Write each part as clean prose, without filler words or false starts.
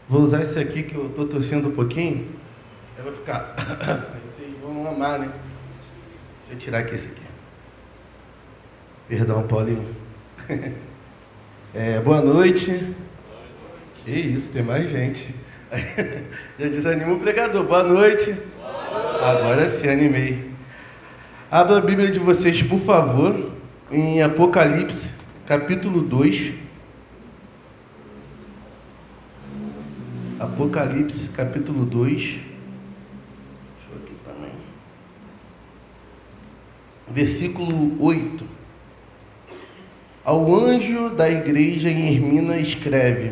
Vou usar esse aqui que eu estou torcendo um pouquinho. Aí vai ficar. Aí vocês vão amar, né? Deixa eu tirar aqui esse aqui. Perdão, Paulinho. Boa noite. Que isso, tem mais gente. Já desanima o pregador. Boa noite. Agora sim, animei. Abra a Bíblia de vocês, por favor, em Apocalipse, capítulo 2. Apocalipse, capítulo 2. Deixa eu aqui também. Versículo 8. Ao anjo da igreja em Esmirna escreve: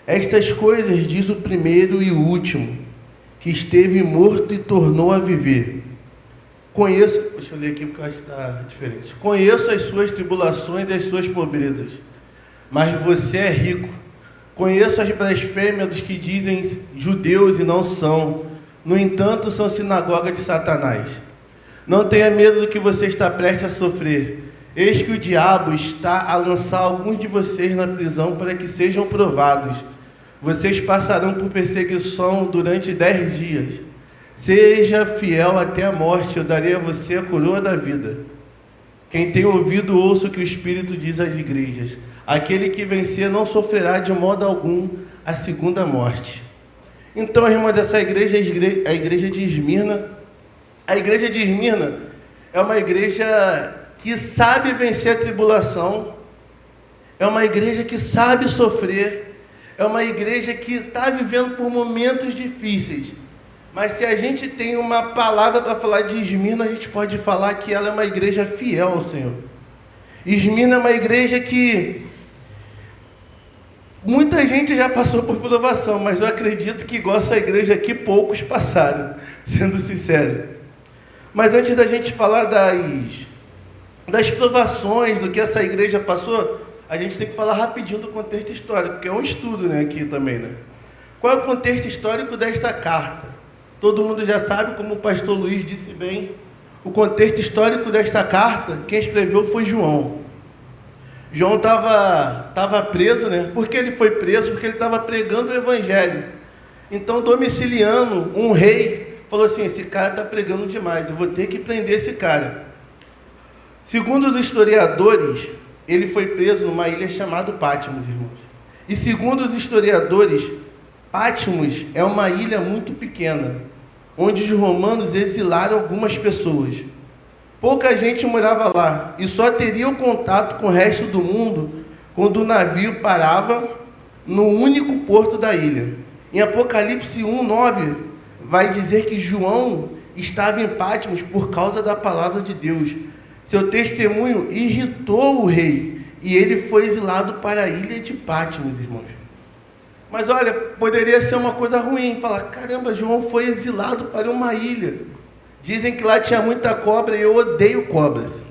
estas coisas diz o primeiro e o último, que esteve morto e tornou a viver. Deixa eu ler aqui porque eu acho que está diferente. Conheço as suas tribulações e as suas pobrezas, mas você é rico. Conheço as blasfêmias dos que dizem judeus e não são, no entanto são sinagoga de Satanás. Não tenha medo do que você está prestes a sofrer. Eis que o diabo está a lançar alguns de vocês na prisão para que sejam provados. Vocês passarão por perseguição durante 10 dias. Seja fiel até a morte, eu darei a você a coroa da vida. Quem tem ouvido, ouça o que o Espírito diz às igrejas. Aquele que vencer não sofrerá de modo algum a segunda morte. Então, irmãos, essa igreja é a igreja de Esmirna. A igreja de Esmirna é uma igreja que sabe vencer a tribulação, é uma igreja que sabe sofrer, é uma igreja que está vivendo por momentos difíceis. Mas se a gente tem uma palavra para falar de Esmirna, a gente pode falar que ela é uma igreja fiel ao Senhor. Esmirna é uma igreja que muita gente já passou por provação, mas eu acredito que igual essa igreja aqui, poucos passaram, sendo sincero. Mas antes da gente falar das provações, do que essa igreja passou, a gente tem que falar rapidinho do contexto histórico, porque é um estudo, né, aqui também, né? Qual é o contexto histórico desta carta? Todo mundo já sabe, como o pastor Luiz disse bem, o contexto histórico desta carta, quem escreveu foi João. João estava preso, né? Por que ele foi preso? Porque ele estava pregando o evangelho. Então, Domiciliano, um rei, falou assim: esse cara está pregando demais, eu vou ter que prender esse cara. Segundo os historiadores, ele foi preso numa ilha chamada Patmos, irmãos. E segundo os historiadores, Patmos é uma ilha muito pequena, onde os romanos exilaram algumas pessoas. Pouca gente morava lá e só teria o contato com o resto do mundo quando o navio parava no único porto da ilha. Em Apocalipse 1:9 vai dizer que João estava em Patmos por causa da palavra de Deus. Seu testemunho irritou o rei e ele foi exilado para a ilha de Patmos, irmãos. Mas olha, poderia ser uma coisa ruim, falar: caramba, João foi exilado para uma ilha. Dizem que lá tinha muita cobra e eu odeio cobras.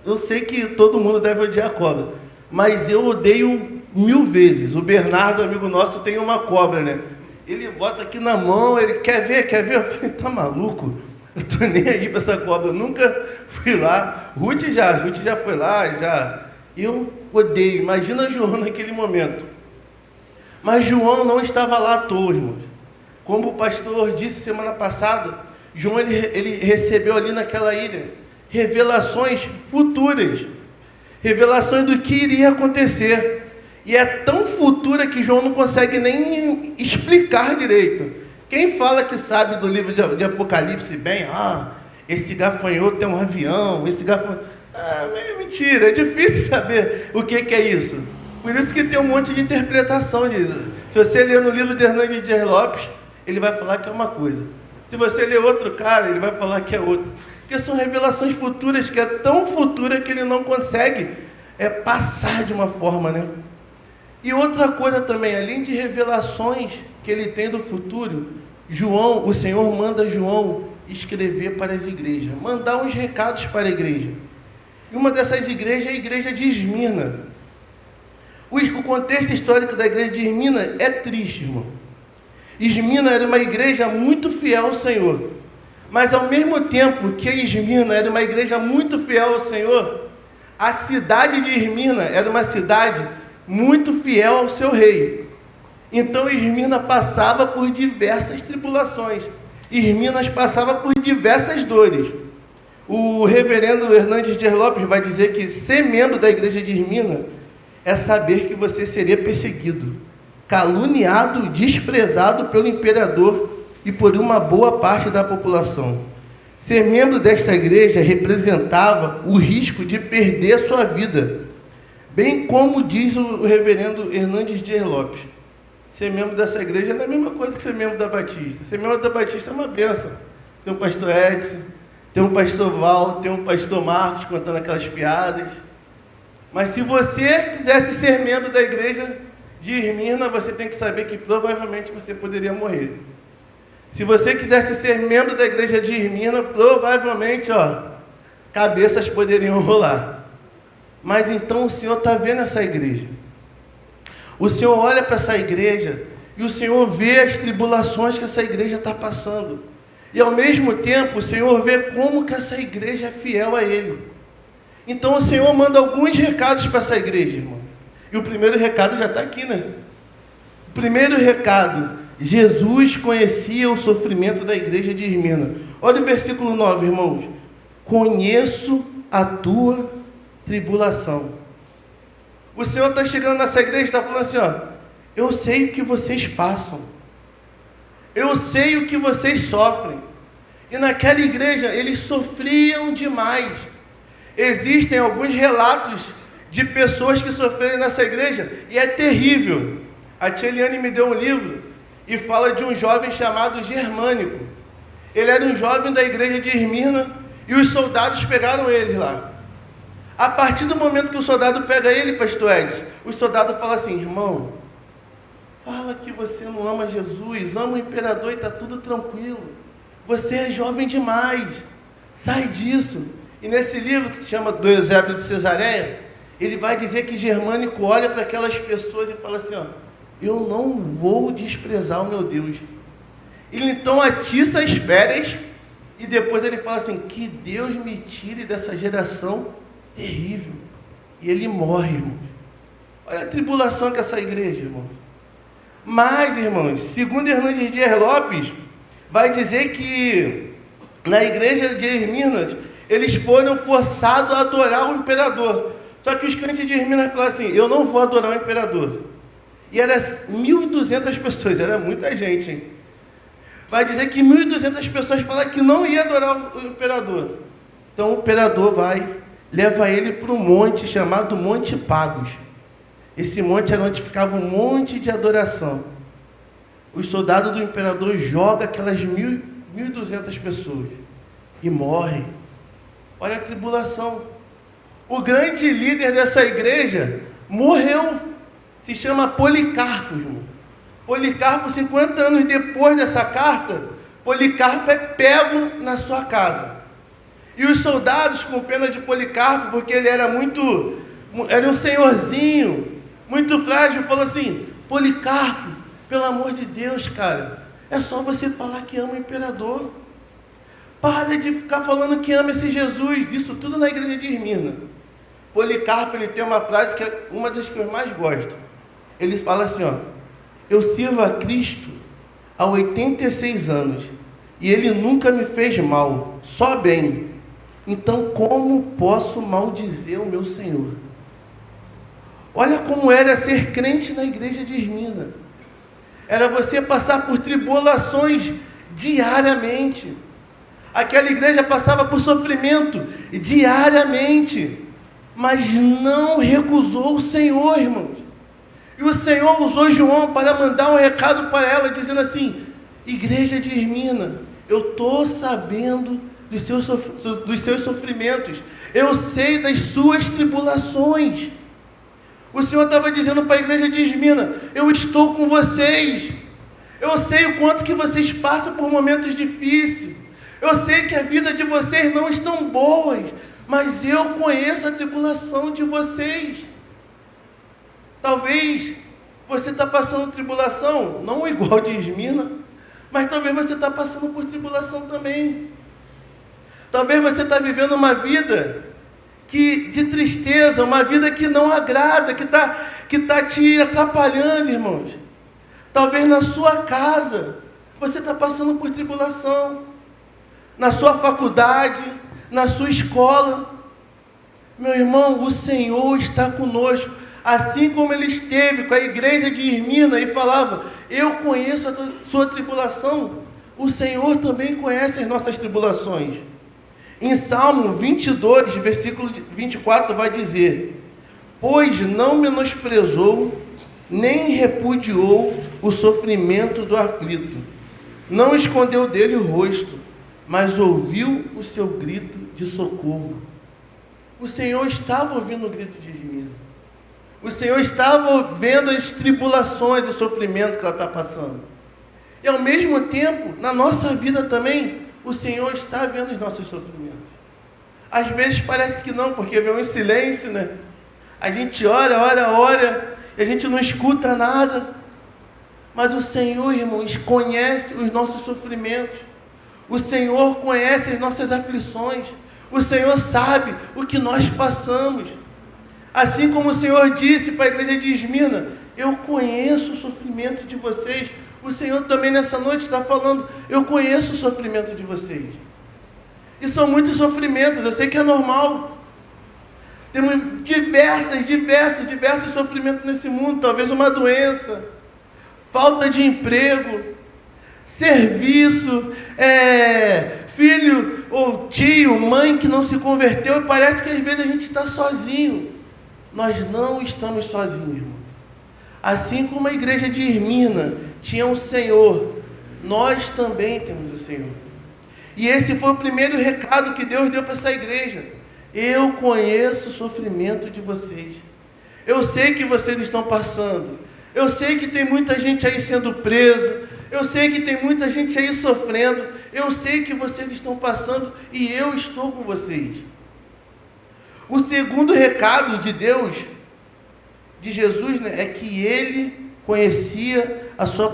Eu sei que todo mundo deve odiar cobra, mas eu odeio 1000 vezes. O Bernardo, amigo nosso, tem uma cobra, né? Ele bota aqui na mão, ele quer ver? Eu falei: tá maluco? Eu tô nem aí para essa cobra, eu nunca fui lá. Ruth já foi lá, já. Eu odeio, imagina João naquele momento. Mas João não estava lá à toa, irmãos. Como o pastor disse semana passada, João ele recebeu ali naquela ilha revelações futuras, revelações do que iria acontecer. E é tão futura que João não consegue nem explicar direito. Quem fala que sabe do livro de Apocalipse bem, esse gafanhoto tem um avião, esse gafanhoto... é mentira, é difícil saber o que é isso. Por isso que tem um monte de interpretação disso. Se você ler no livro de Hernandes Dias Lopes, ele vai falar que é uma coisa. Se você ler outro cara, ele vai falar que é outra. Porque são revelações futuras, que é tão futura que ele não consegue passar de uma forma, né? E outra coisa também, além de revelações que ele tem do futuro, o Senhor manda João escrever para as igrejas, mandar uns recados para a igreja. E uma dessas igrejas é a igreja de Esmirna. O contexto histórico da igreja de Esmirna é triste, irmão. Esmirna era uma igreja muito fiel ao Senhor. Mas ao mesmo tempo que Esmirna era uma igreja muito fiel ao Senhor, a cidade de Esmirna era uma cidade muito fiel ao seu rei. Então Esmirna passava por diversas tribulações. Esmirna passava por diversas dores. O reverendo Hernandes Dias Lopes vai dizer que ser membro da igreja de Esmirna é saber que você seria perseguido, caluniado, desprezado pelo imperador e por uma boa parte da população. Ser membro desta igreja representava o risco de perder a sua vida, bem como diz o reverendo Hernandes Dias Lopes. Ser membro dessa igreja não é a mesma coisa que ser membro da Batista. Ser membro da Batista é uma bênção. Tem um pastor Edson, tem um pastor Val, tem um pastor Marcos contando aquelas piadas. Mas se você quisesse ser membro da igreja de Esmirna, você tem que saber que provavelmente você poderia morrer. Se você quisesse ser membro da igreja de Esmirna, provavelmente, cabeças poderiam rolar. Mas então o Senhor está vendo essa igreja. O Senhor olha para essa igreja e o Senhor vê as tribulações que essa igreja está passando. E ao mesmo tempo o Senhor vê como que essa igreja é fiel a Ele. Então o Senhor manda alguns recados para essa igreja, irmão. E o primeiro recado já está aqui, né? O primeiro recado: Jesus conhecia o sofrimento da igreja de Esmirna. Olha o versículo 9, irmãos. Conheço a tua tribulação. O Senhor está chegando nessa igreja e está falando assim, eu sei o que vocês passam. Eu sei o que vocês sofrem. E naquela igreja eles sofriam demais. Existem alguns relatos de pessoas que sofreram nessa igreja e é terrível. A tia Eliane me deu um livro e fala de um jovem chamado Germânico. Ele era um jovem da igreja de Esmirna e os soldados pegaram ele lá. A partir do momento que o soldado pega ele, pastor Edson, o soldado fala assim, irmão, fala que você não ama Jesus, ama o imperador e está tudo tranquilo. Você é jovem demais, sai disso. E nesse livro que se chama Do Eusébio de Cesareia, ele vai dizer que Germânico olha para aquelas pessoas e fala assim, eu não vou desprezar o meu Deus. Ele então atiça as férias e depois ele fala assim, que Deus me tire dessa geração terrível. E ele morre, irmãos. Olha a tribulação que essa igreja, irmãos. Mas, irmãos, segundo Hernandes Dias Lopes, vai dizer que na igreja de Esmirna, eles foram forçados a adorar o imperador. Só que os crentes de Esmirna falaram assim, eu não vou adorar o imperador. E era 1.200 pessoas, era muita gente, hein? Vai dizer que 1.200 pessoas falaram que não ia adorar o imperador. Então o imperador leva ele para um monte chamado Monte Pagos. Esse monte era onde ficava um monte de adoração. Os soldados do imperador jogam aquelas 1.200 pessoas e morrem. Olha a tribulação. O grande líder dessa igreja morreu. Se chama Policarpo, irmão. Policarpo, 50 anos depois dessa carta, Policarpo é pego na sua casa. E os soldados, com pena de Policarpo, porque ele era um senhorzinho, muito frágil, falou assim, Policarpo, pelo amor de Deus, cara, é só você falar que ama o imperador. Para de ficar falando que ama esse Jesus. Isso tudo na igreja de Esmirna. Policarpo, ele tem uma frase que é uma das que eu mais gosto. Ele fala assim, eu sirvo a Cristo há 86 anos e Ele nunca me fez mal, só bem. Então como posso maldizer o meu Senhor? Olha como era ser crente na igreja de Esmirna. Era você passar por tribulações diariamente. Aquela igreja passava por sofrimento diariamente, mas não recusou o Senhor, irmãos. E o Senhor usou João para mandar um recado para ela, dizendo assim, igreja de Esmirna, eu estou sabendo dos seus sofrimentos, eu sei das suas tribulações. O Senhor estava dizendo para a igreja de Esmirna, eu estou com vocês, eu sei o quanto que vocês passam por momentos difíceis, eu sei que a vida de vocês não estão boas, mas eu conheço a tribulação de vocês. Talvez você está passando tribulação, não igual de Esmirna, mas talvez você está passando por tribulação também. Talvez você está vivendo uma vida de tristeza, uma vida que não agrada, que tá te atrapalhando, irmãos. Talvez na sua casa você está passando por tribulação, na sua faculdade, na sua escola. Meu irmão, o Senhor está conosco, assim como Ele esteve com a igreja de Esmirna e falava: eu conheço a sua tribulação, o Senhor também conhece as nossas tribulações. Em Salmo 22, versículo 24, vai dizer: pois não menosprezou, nem repudiou o sofrimento do aflito, não escondeu dele o rosto, mas ouviu o seu grito de socorro. O Senhor estava ouvindo o grito de Esmirna. O Senhor estava vendo as tribulações, o sofrimento que ela está passando. E ao mesmo tempo, na nossa vida também, o Senhor está vendo os nossos sofrimentos. Às vezes parece que não, porque vem um silêncio, né? A gente ora, e a gente não escuta nada. Mas o Senhor, irmãos, conhece os nossos sofrimentos. O Senhor conhece as nossas aflições. O Senhor sabe o que nós passamos. Assim como o Senhor disse para a igreja de Esmirna: eu conheço o sofrimento de vocês. O Senhor também nessa noite está falando: eu conheço o sofrimento de vocês. E são muitos sofrimentos, eu sei que é normal. Temos diversos sofrimentos nesse mundo. Talvez uma doença, falta de emprego, serviço, filho ou tio, mãe que não se converteu, e parece que às vezes a gente está sozinho. Nós não estamos sozinhos, irmão. Assim como a igreja de Esmirna tinha um Senhor, nós também temos o Senhor. E esse foi o primeiro recado que Deus deu para essa igreja: eu conheço o sofrimento de vocês. Eu sei que vocês estão passando. Eu sei que tem muita gente aí sendo presa. Eu sei que tem muita gente aí sofrendo. Eu sei que vocês estão passando e eu estou com vocês. O segundo recado de Deus, de Jesus, né, é que Ele conhecia a sua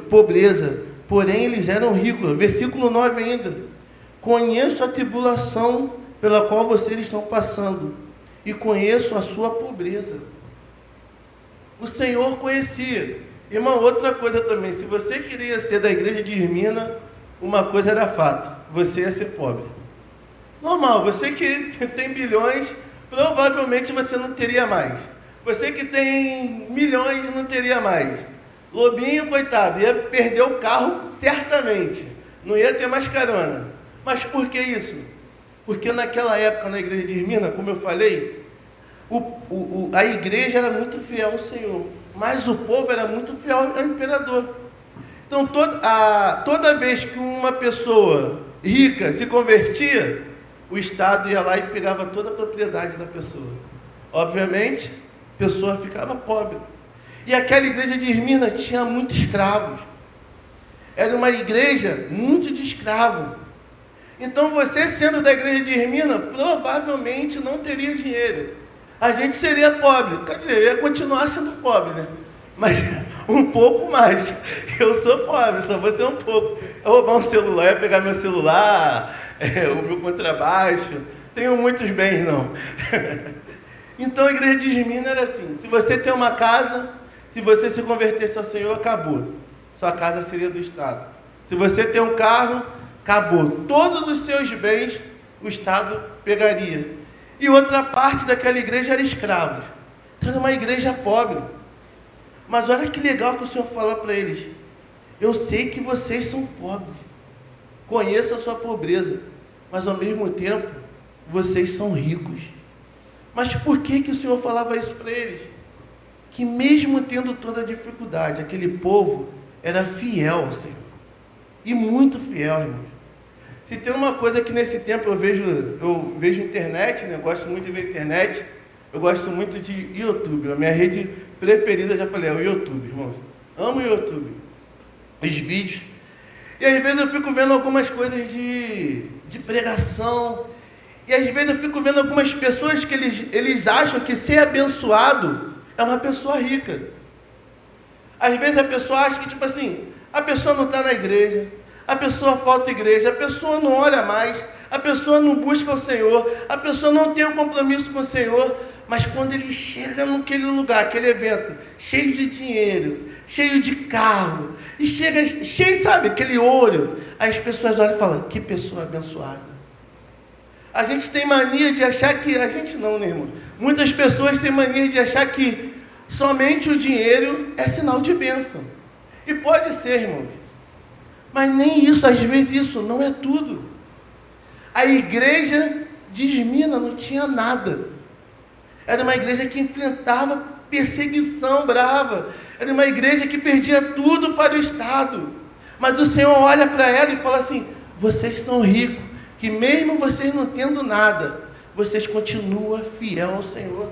pobreza, porém eles eram ricos. Versículo 9 ainda: conheço a tribulação pela qual vocês estão passando e conheço a sua pobreza. O Senhor conhecia. Irmão, outra coisa também: se você queria ser da igreja de Esmirna, uma coisa era fato: você ia ser pobre. Normal, você que tem bilhões, provavelmente você não teria mais. Você que tem milhões, não teria mais. Lobinho, coitado, ia perder o carro certamente, não ia ter mais carona. Mas por que isso? Porque naquela época, na igreja de Esmirna, como eu falei, a igreja era muito fiel ao Senhor, mas o povo era muito fiel ao imperador. Então, toda vez que uma pessoa rica se convertia, o Estado ia lá e pegava toda a propriedade da pessoa. Obviamente, a pessoa ficava pobre. E aquela igreja de Esmirna tinha muitos escravos. Era uma igreja muito de escravo. Então, você sendo da igreja de Esmirna, provavelmente não teria dinheiro. A gente seria pobre. Quer dizer, eu ia continuar sendo pobre, né? Mas um pouco mais. Eu sou pobre, só vou ser um pouco. Eu roubar um celular, eu ia pegar meu celular, o meu contrabaixo. Tenho muitos bens, não. Então, a igreja de Esmirna era assim: se você tem uma casa, se você se convertesse ao Senhor, acabou. Sua casa seria do Estado. Se você tem um carro, acabou. Todos os seus bens, o Estado pegaria. E outra parte daquela igreja era escravos. Então, era uma igreja pobre. Mas olha que legal que o Senhor fala para eles: eu sei que vocês são pobres, conheço a sua pobreza, mas ao mesmo tempo, vocês são ricos. Mas por que o Senhor falava isso para eles? Que mesmo tendo toda a dificuldade, aquele povo era fiel ao Senhor. E muito fiel, irmãos. Se tem uma coisa que nesse tempo eu vejo internet, né? Eu gosto muito de ver internet, eu gosto muito de YouTube. A minha rede preferida, já falei, é o YouTube, irmãos. Amo o YouTube. Os vídeos. E às vezes eu fico vendo algumas coisas de pregação. E às vezes eu fico vendo algumas pessoas que eles acham que ser abençoado é uma pessoa rica. Às vezes a pessoa acha que, tipo assim, a pessoa não está na igreja, a pessoa falta igreja, a pessoa não ora mais, a pessoa não busca o Senhor, a pessoa não tem um compromisso com o Senhor, Mas quando ele chega naquele lugar, aquele evento, cheio de dinheiro, cheio de carro, e chega cheio, sabe, aquele ouro, aí as pessoas olham e falam, que pessoa abençoada. A gente tem mania de achar que, a gente não, né, irmão? Muitas pessoas têm mania de achar que somente o dinheiro é sinal de bênção. E pode ser, irmão. Mas nem isso, às vezes isso não é tudo. A igreja de Esmirna não tinha nada. Era uma igreja que enfrentava perseguição brava. Era uma igreja que perdia tudo para o Estado. Mas o Senhor olha para ela e fala assim, vocês são ricos, que mesmo vocês não tendo nada, vocês continuam fiel ao Senhor.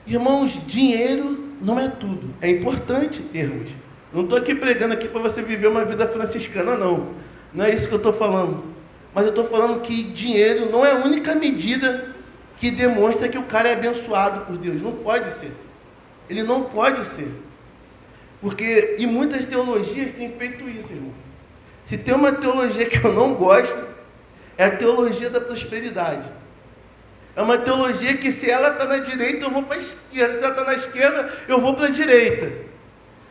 Irmãos, dinheiro não é tudo. É importante termos. Não estou aqui pregando aqui para você viver uma vida franciscana, não. Não é isso que eu estou falando. Mas eu estou falando que dinheiro não é a única medida que demonstra que o cara é abençoado por Deus. Não pode ser. Ele não pode ser. Porque, e muitas teologias têm feito isso, irmão. Se tem uma teologia que eu não gosto, é a teologia da prosperidade. É uma teologia que se ela está na direita, eu vou para a esquerda. Se ela está na esquerda, eu vou para a direita.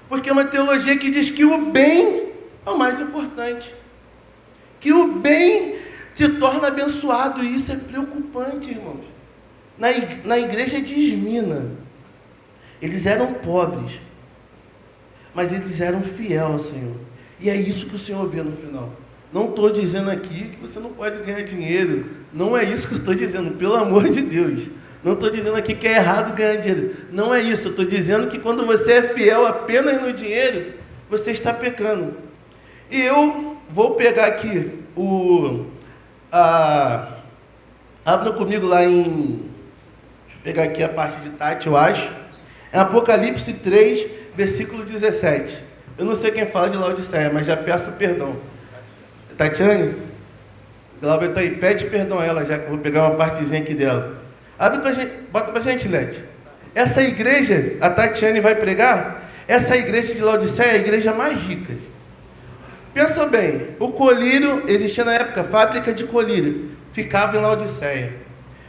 Porque é uma teologia que diz que o bem é o mais importante. Que o bem te torna abençoado. E isso é preocupante, irmãos. Na igreja de Esmirna, eles eram pobres, mas eles eram fiéis ao Senhor. E é isso que o Senhor vê no final. Não estou dizendo aqui que você não pode ganhar dinheiro. Não é isso que eu estou dizendo, pelo amor de Deus. Não estou dizendo aqui que é errado ganhar dinheiro. Não é isso. Eu estou dizendo que quando você é fiel apenas no dinheiro, você está pecando. E eu vou pegar aqui abra comigo lá em... Deixa eu pegar aqui a parte de Tati, eu acho. É Apocalipse 3, versículo 17. Eu não sei quem fala de Laodiceia, mas já peço perdão. Tatiane? Glauber está aí, pede perdão a ela, já que eu vou pegar uma partezinha aqui dela. Abre pra gente, bota pra gente, Led. Essa igreja, a Tatiane vai pregar, essa igreja de Laodiceia é a igreja mais rica. Pensa bem, o colírio, existia na época, fábrica de colírio, ficava em Laodiceia.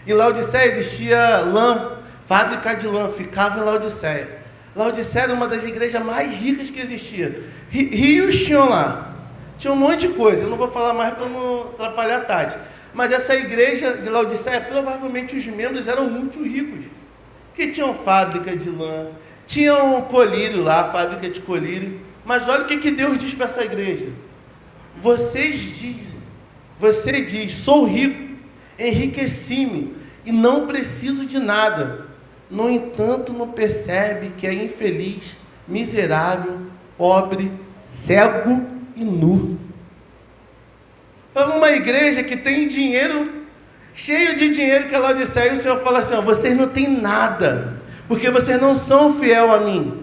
Em Laodiceia existia lã, fábrica de lã, ficava em Laodiceia. Laodiceia era uma das igrejas mais ricas que existia. Rios tinham lá, tinha um monte de coisa, eu não vou falar mais para não atrapalhar a Tati. Mas essa igreja de Laodiceia, provavelmente os membros eram muito ricos, que tinham fábrica de lã, tinham colírio lá, fábrica de colírio. Mas olha o que Deus diz para essa igreja. Você diz, sou rico, enriqueci-me e não preciso de nada. No entanto, não percebe que é infeliz, miserável, pobre, cego e nu. Para uma igreja que tem dinheiro, cheio de dinheiro que é Laodiceia, e o Senhor fala assim, ó, vocês não têm nada, porque vocês não são fiel a mim.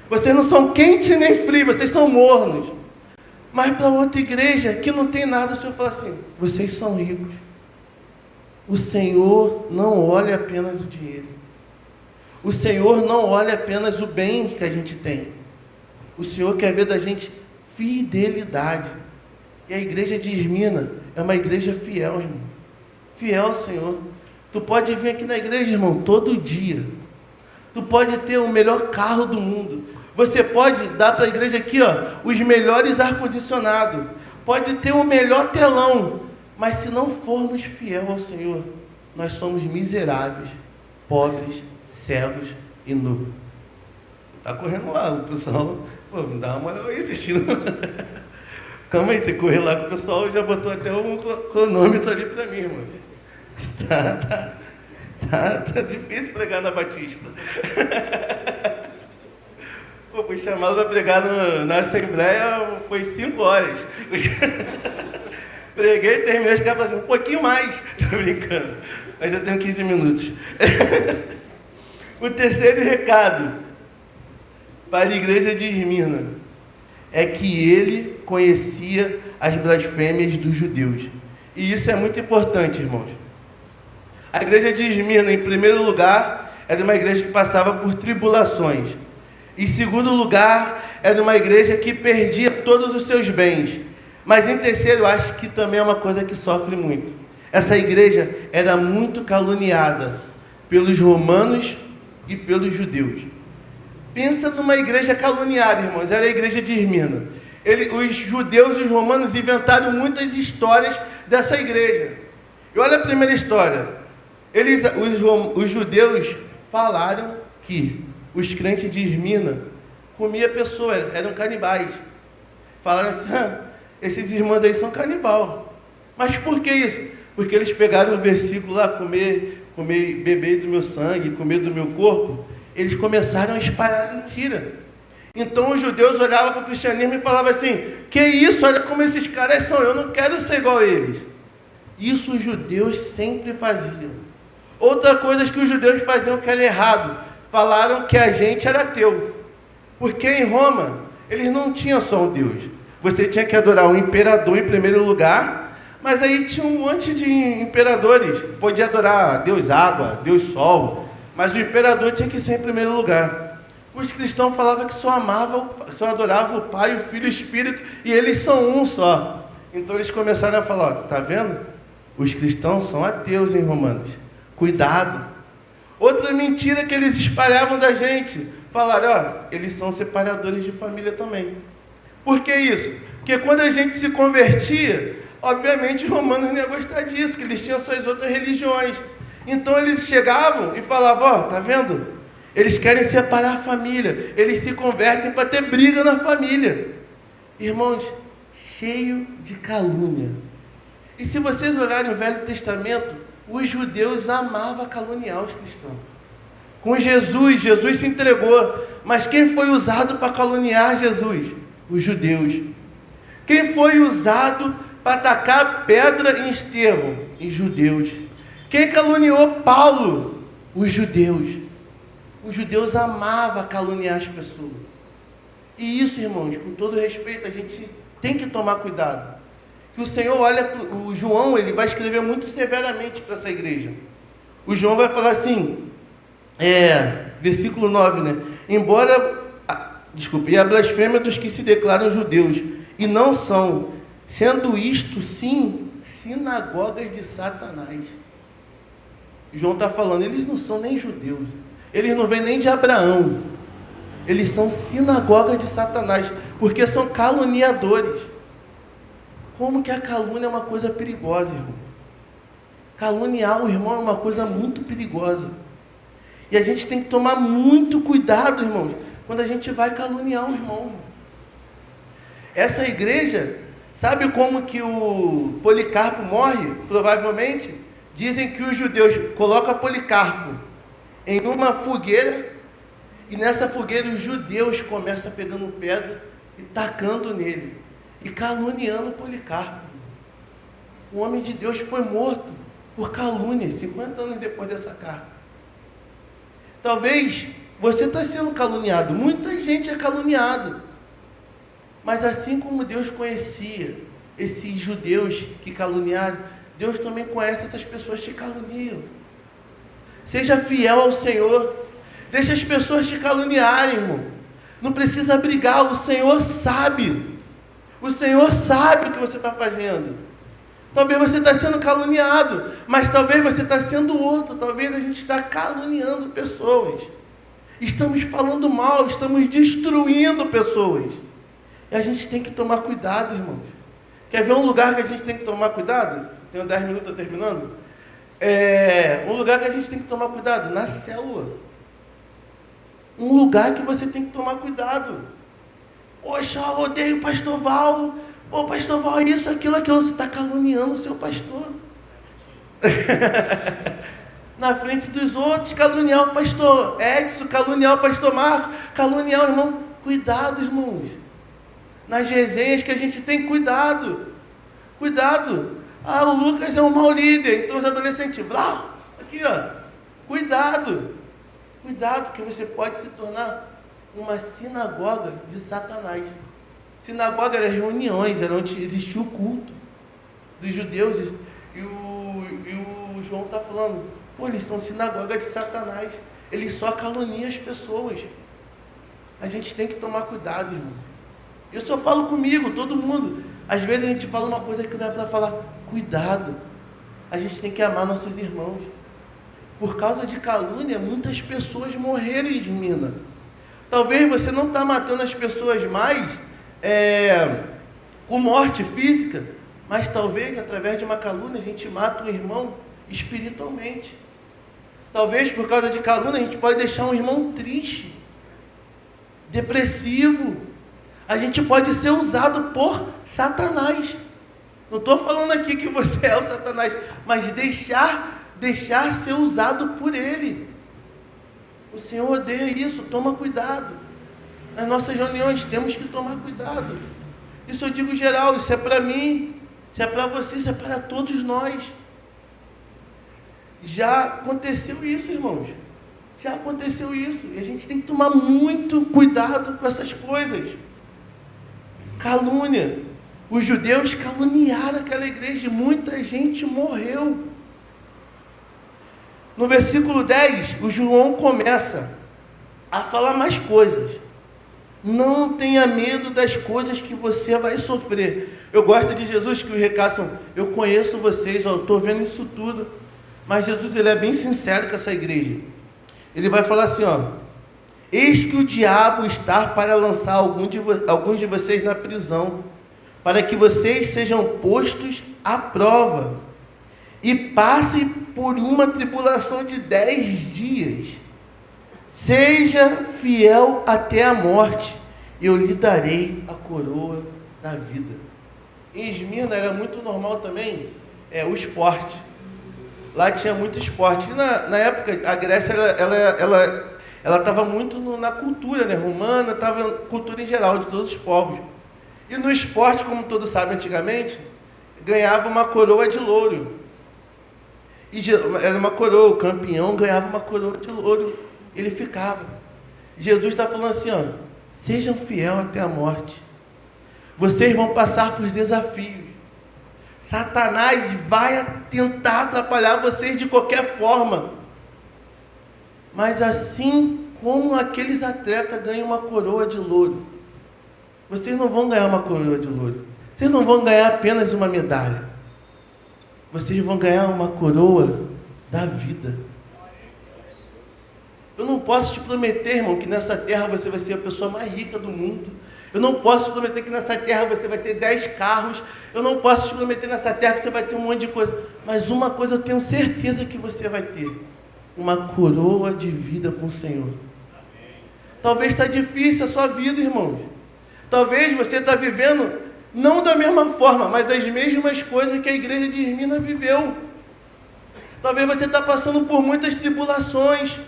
Vocês não são quente nem frio, vocês são mornos. Mas para outra igreja que não tem nada, o Senhor fala assim, vocês são ricos. O Senhor não olha apenas o dinheiro. O Senhor não olha apenas o bem que a gente tem. O Senhor quer ver da gente fidelidade. E a igreja de Esmirna é uma igreja fiel, irmão. Fiel ao Senhor. Tu pode vir aqui na igreja, irmão, todo dia. Tu pode ter o melhor carro do mundo. Você pode dar para a igreja aqui, ó, os melhores ar-condicionados. Pode ter o melhor telão. Mas se não formos fiel ao Senhor, nós somos miseráveis, pobres, cegos e nus. Tá correndo lá, o pessoal, pô, me dá uma moral aí assistindo. Calma aí, tem que correr lá com o pessoal, já botou até um cronômetro ali para mim, irmão. Tá difícil pregar na Batista. Pô, fui chamado para pregar na Assembleia, foi 5 horas. Preguei, terminei, os caras falaram assim, um pouquinho mais. Tô brincando, mas eu tenho 15 minutos. O terceiro recado para a igreja de Esmirna é que ele conhecia as blasfêmias dos judeus. E isso é muito importante, irmãos. A igreja de Esmirna, em primeiro lugar, era uma igreja que passava por tribulações. Em segundo lugar, era uma igreja que perdia todos os seus bens. Mas em terceiro, eu acho que também é uma coisa que sofre muito. Essa igreja era muito caluniada. pelos romanos e pelos judeus. Pensa numa igreja caluniada, irmãos, era a igreja de Esmirna. Os judeus e os romanos inventaram muitas histórias dessa igreja. E olha a primeira história. Os judeus falaram que os crentes de Esmirna comiam pessoas, eram canibais. Falaram assim, esses irmãos aí são canibal. Mas por que isso? Porque eles pegaram o versículo lá, comer, beber do meu sangue, comer do meu corpo. Eles começaram a espalhar mentira. Então os judeus olhavam para o cristianismo e falavam assim, que isso, olha como esses caras são, eu não quero ser igual a eles. Isso os judeus sempre faziam. Outra coisa que os judeus faziam que era errado, falaram que a gente era ateu. Porque em Roma, eles não tinham só um Deus. Você tinha que adorar o imperador em primeiro lugar, mas aí tinha um monte de imperadores. Podia adorar Deus água, Deus sol, mas o imperador tinha que ser em primeiro lugar. Os cristãos falavam que só adoravam o Pai, o Filho e o Espírito, e eles são um só. Então eles começaram a falar, tá vendo? Os cristãos são ateus em Romanos. Cuidado. Outra mentira que eles espalhavam da gente, falaram, eles são separadores de família também. Por que isso? Porque quando a gente se convertia, obviamente os romanos não iam gostar disso, que eles tinham suas outras religiões. Então eles chegavam e falavam, tá vendo? Eles querem separar a família, eles se convertem para ter briga na família. Irmãos, cheio de calúnia. E se vocês olharem o Velho Testamento, os judeus amavam caluniar os cristãos. Com Jesus se entregou, mas quem foi usado para caluniar Jesus? Os judeus. Quem foi usado para tacar pedra em Estevão? Os judeus. Quem caluniou Paulo? Os judeus. Os judeus amavam caluniar as pessoas. E isso, irmãos, com todo respeito, a gente tem que tomar cuidado. Que o Senhor olha, o João, ele vai escrever muito severamente para essa igreja. O João vai falar assim, versículo 9, né? E a blasfêmia dos que se declaram judeus, e não são, sendo isto, sim, sinagogas de Satanás. João está falando, eles não são nem judeus. Eles não vêm nem de Abraão. Eles são sinagogas de Satanás, porque são caluniadores. Como que a calúnia é uma coisa perigosa, irmão? Caluniar o irmão é uma coisa muito perigosa. E a gente tem que tomar muito cuidado, irmãos, quando a gente vai caluniar o irmão. Essa igreja, sabe como que o Policarpo morre? Provavelmente, dizem que os judeus colocam Policarpo em uma fogueira, e nessa fogueira os judeus começam pegando pedra e tacando nele, e caluniando Policarpo. O homem de Deus foi morto por calúnia, 50 anos depois dessa carta. Talvez você está sendo caluniado, muita gente é caluniado, mas assim como Deus conhecia esses judeus que caluniaram, Deus também conhece essas pessoas que caluniam. Seja fiel ao Senhor. Deixa as pessoas te caluniarem, irmão. Não precisa brigar, o Senhor sabe. O Senhor sabe o que você está fazendo. Talvez você está sendo caluniado, mas talvez você está sendo outro. Talvez a gente está caluniando pessoas. Estamos falando mal, estamos destruindo pessoas. E a gente tem que tomar cuidado, irmãos. Quer ver um lugar que a gente tem que tomar cuidado? Tenho 10 minutos, estou terminando. Um lugar que a gente tem que tomar cuidado, na célula. Um lugar que você tem que tomar cuidado. Poxa, eu odeio o pastor Val. Pô, pastor Val, isso, aquilo. Você está caluniando o seu pastor. Na frente dos outros, caluniar o pastor Edson, caluniar o pastor Marcos, caluniar o irmão. Cuidado, irmãos. Nas resenhas que a gente tem cuidado. Cuidado. O Lucas é um mau líder, então os adolescentes, aqui, cuidado, que você pode se tornar uma sinagoga de Satanás. Sinagoga eram reuniões, era onde existia o culto dos judeus, e o João está falando, eles são sinagoga de Satanás, eles só caluniam as pessoas. A gente tem que tomar cuidado, irmão. Eu só falo comigo, todo mundo. Às vezes a gente fala uma coisa que não é para falar. Cuidado. A gente tem que amar nossos irmãos. por causa de calúnia, muitas pessoas morreram em Esmirna. Talvez você não está matando as pessoas mais com morte física, mas talvez através de uma calúnia a gente mata um irmão espiritualmente. Talvez por causa de calúnia a gente pode deixar um irmão triste, depressivo. A gente pode ser usado por Satanás. Não estou falando aqui que você é o Satanás, mas deixar ser usado por ele. O Senhor odeia isso, toma cuidado. Nas nossas reuniões temos que tomar cuidado. Isso eu digo geral, isso é para mim, isso é para você, isso é para todos nós. Já aconteceu isso, irmãos. Já aconteceu isso. E a gente tem que tomar muito cuidado com essas coisas. Calúnia. Os judeus caluniaram aquela igreja e muita gente morreu. No versículo 10, o João começa a falar mais coisas. Não tenha medo das coisas que você vai sofrer. Eu gosto de Jesus, que o recado são: eu conheço vocês, eu estou vendo isso tudo. Mas Jesus, ele é bem sincero com essa igreja. Ele vai falar assim, eis que o diabo está para lançar alguns de vocês na prisão, para que vocês sejam postos à prova e passem por uma tribulação de 10 dias. Seja fiel até a morte, eu lhe darei a coroa da vida. Em Esmirna era muito normal também o esporte. Lá tinha muito esporte. E na época, a Grécia, ela estava muito na cultura, né, romana, estava na cultura em geral, de todos os povos. E no esporte, como todos sabem antigamente, ganhava uma coroa de louro. E era uma coroa, o campeão ganhava uma coroa de louro. Ele ficava. Jesus está falando assim, sejam fiel até a morte. Vocês vão passar por desafios. Satanás vai tentar atrapalhar vocês de qualquer forma. Mas assim como aqueles atletas ganham uma coroa de louro, vocês não vão ganhar uma coroa de louro. Vocês não vão ganhar apenas uma medalha. Vocês vão ganhar uma coroa da vida. Eu não posso te prometer, irmão, que nessa terra você vai ser a pessoa mais rica do mundo. Eu não posso te prometer que nessa terra você vai ter 10 carros. Eu não posso te prometer nessa terra que você vai ter um monte de coisa. Mas uma coisa eu tenho certeza que você vai ter: uma coroa de vida com o Senhor. Talvez está difícil a sua vida, irmãos. Talvez você está vivendo, não da mesma forma, mas as mesmas coisas que a igreja de Esmirna viveu. Talvez você está passando por muitas tribulações.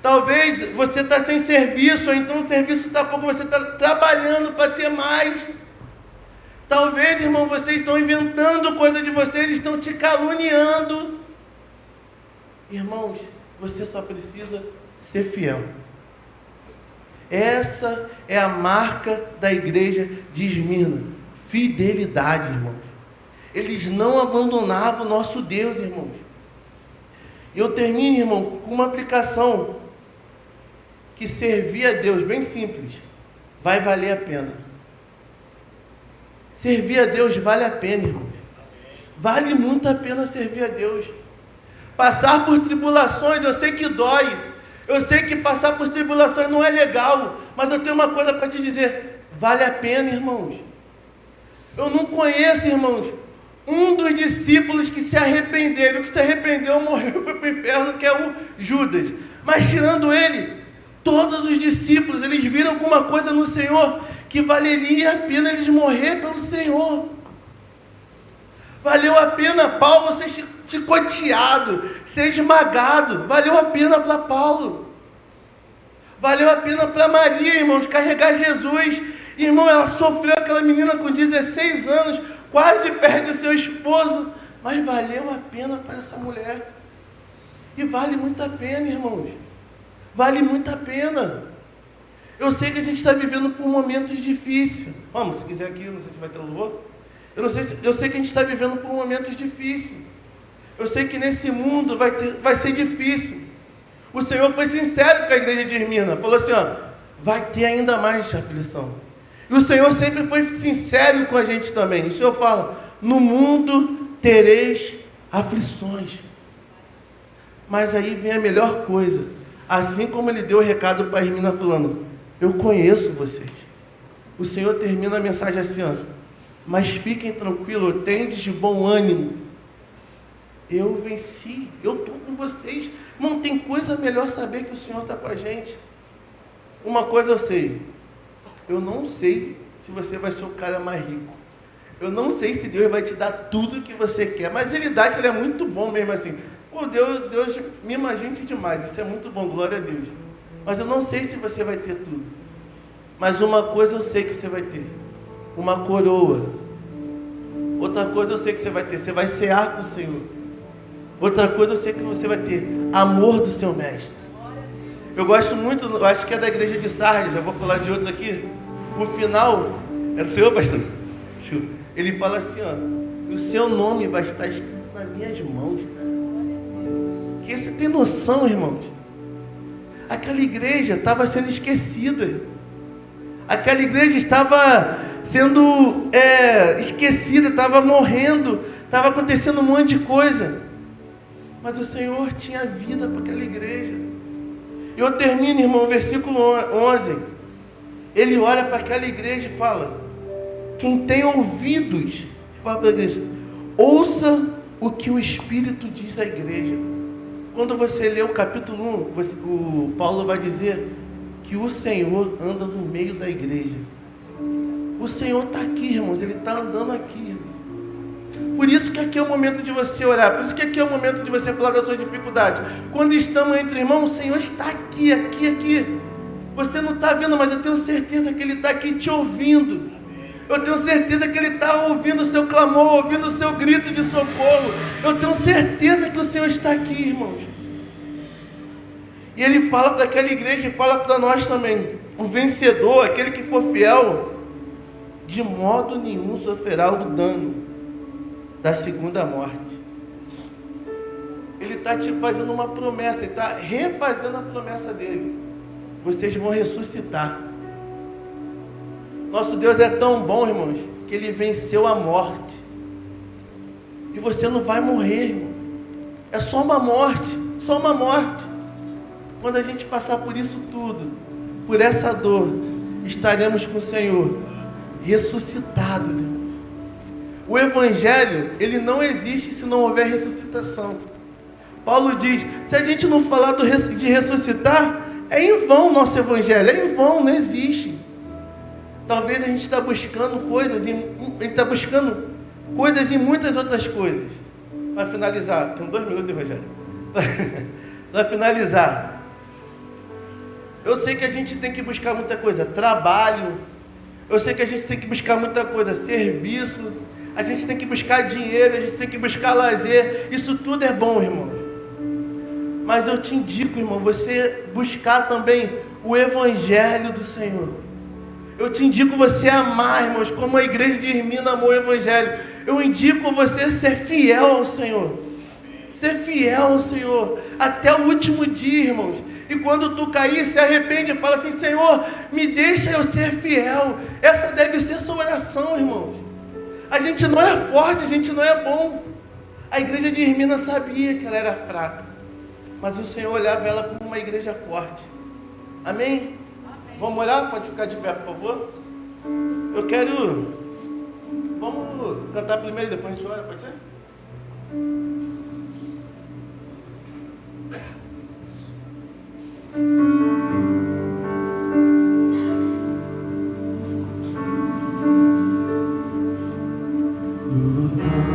Talvez você está sem serviço, ou então o serviço está pouco, você está trabalhando para ter mais. Talvez, irmão, vocês estão inventando coisa de vocês, estão te caluniando. Irmãos, você só precisa ser fiel. Essa é a marca da igreja de Esmirna. Fidelidade, irmãos. Eles não abandonavam o nosso Deus, irmãos. Eu termino, irmão, com uma aplicação que servir a Deus, bem simples, vai valer a pena. Servir a Deus vale a pena, irmãos. Vale muito a pena servir a Deus. Passar por tribulações, eu sei que dói. Eu sei que passar por tribulações não é legal, mas eu tenho uma coisa para te dizer: vale a pena, irmãos. Eu não conheço, irmãos, um dos discípulos que se arrependeram. O que se arrependeu morreu, foi para o inferno, que é o Judas. Mas tirando ele, todos os discípulos, eles viram alguma coisa no Senhor que valeria a pena eles morrer pelo Senhor. Valeu a pena Paulo ser chicoteado, ser esmagado. Valeu a pena para Paulo. Valeu a pena para Maria, irmãos, carregar Jesus. Irmão, ela sofreu, aquela menina com 16 anos, quase perde o seu esposo. Mas valeu a pena para essa mulher. E vale muito a pena, irmãos. Vale muito a pena. Eu sei que a gente está vivendo por momentos difíceis. Vamos, se quiser aqui, não sei se vai ter louvor. Eu sei que a gente está vivendo por momentos difíceis. Eu sei que nesse mundo vai ser difícil. O Senhor foi sincero com a igreja de Esmirna. Falou assim, vai ter ainda mais aflição. E o Senhor sempre foi sincero com a gente também. O Senhor fala: no mundo tereis aflições. Mas aí vem a melhor coisa. Assim como ele deu o recado para Irmina falando, eu conheço vocês. O Senhor termina a mensagem assim, ó, mas fiquem tranquilos, tendes de bom ânimo. Eu venci, eu estou com vocês. Não tem coisa melhor saber que o Senhor está com a gente. Uma coisa eu sei, eu não sei se você vai ser o cara mais rico. Eu não sei se Deus vai te dar tudo o que você quer, mas Ele dá, que Ele é muito bom mesmo assim. Pô, Deus mima a gente demais, isso é muito bom, glória a Deus. Mas eu não sei se você vai ter tudo. Mas uma coisa eu sei que você vai ter, uma coroa. Outra coisa eu sei que você vai ter, você vai cear com o Senhor. Outra coisa eu sei que você vai ter, amor do seu mestre. Eu gosto muito, eu acho que é da igreja de Sardes, já vou falar de outra aqui. O final, é do Senhor, pastor? Ele fala assim, ó, o seu nome vai estar escrito nas minhas mãos, cara. Que você tem noção, irmãos? Aquela igreja estava sendo esquecida. Aquela igreja estava sendo esquecida, estava morrendo, estava acontecendo um monte de coisa. Mas o Senhor tinha vida para aquela igreja. Eu termino, irmão, o versículo 11. Ele olha para aquela igreja e fala, quem tem ouvidos, fala para a igreja, ouça o que o Espírito diz à igreja. Quando você lê o capítulo 1, o Paulo vai dizer que o Senhor anda no meio da igreja. O Senhor está aqui, irmãos, Ele está andando aqui. Por isso que aqui é o momento de você orar, por isso que aqui é o momento de você falar da sua dificuldade. Quando estamos entre irmãos, o Senhor está aqui, aqui, aqui. Você não está vendo, mas eu tenho certeza que Ele está aqui te ouvindo. Eu tenho certeza que Ele está ouvindo o seu clamor, ouvindo o seu grito de socorro. Eu tenho certeza que o Senhor está aqui, irmãos. E Ele fala para aquela igreja e fala para nós também. O vencedor, aquele que for fiel, de modo nenhum sofrerá o dano da segunda morte. Ele está te fazendo uma promessa, Ele está refazendo a promessa dele. Vocês vão ressuscitar. Nosso Deus é tão bom, irmãos, que Ele venceu a morte. E você não vai morrer, irmão. É só uma morte, só uma morte. Quando a gente passar por isso tudo, por essa dor, estaremos com o Senhor, ressuscitados, irmãos. O Evangelho, ele não existe se não houver ressuscitação. Paulo diz, se a gente não falar de ressuscitar, é em vão o nosso Evangelho, é em vão, não existe. Talvez a gente está buscando coisas, ele está buscando coisas e muitas outras coisas. Para finalizar, tem 2 minutos, Evangelho. Para finalizar, eu sei que a gente tem que buscar muita coisa, trabalho, eu sei que a gente tem que buscar muita coisa, serviço, a gente tem que buscar dinheiro, a gente tem que buscar lazer, isso tudo é bom, irmão. Mas eu te indico, irmão, você buscar também o Evangelho do Senhor. Eu te indico você amar, irmãos, como a igreja de Irmina amou o Evangelho. Eu indico você ser fiel ao Senhor. Ser fiel ao Senhor até o último dia, irmãos. E quando tu cair, se arrepende e fala assim, Senhor, me deixa eu ser fiel. Essa deve ser sua oração, irmãos. A gente não é forte, a gente não é bom. A igreja de Irmina sabia que ela era fraca, mas o Senhor olhava ela como uma igreja forte. Amém? Amém. Vamos orar? Pode ficar de pé, por favor? Eu quero... Vamos cantar primeiro e depois a gente ora, pode ser?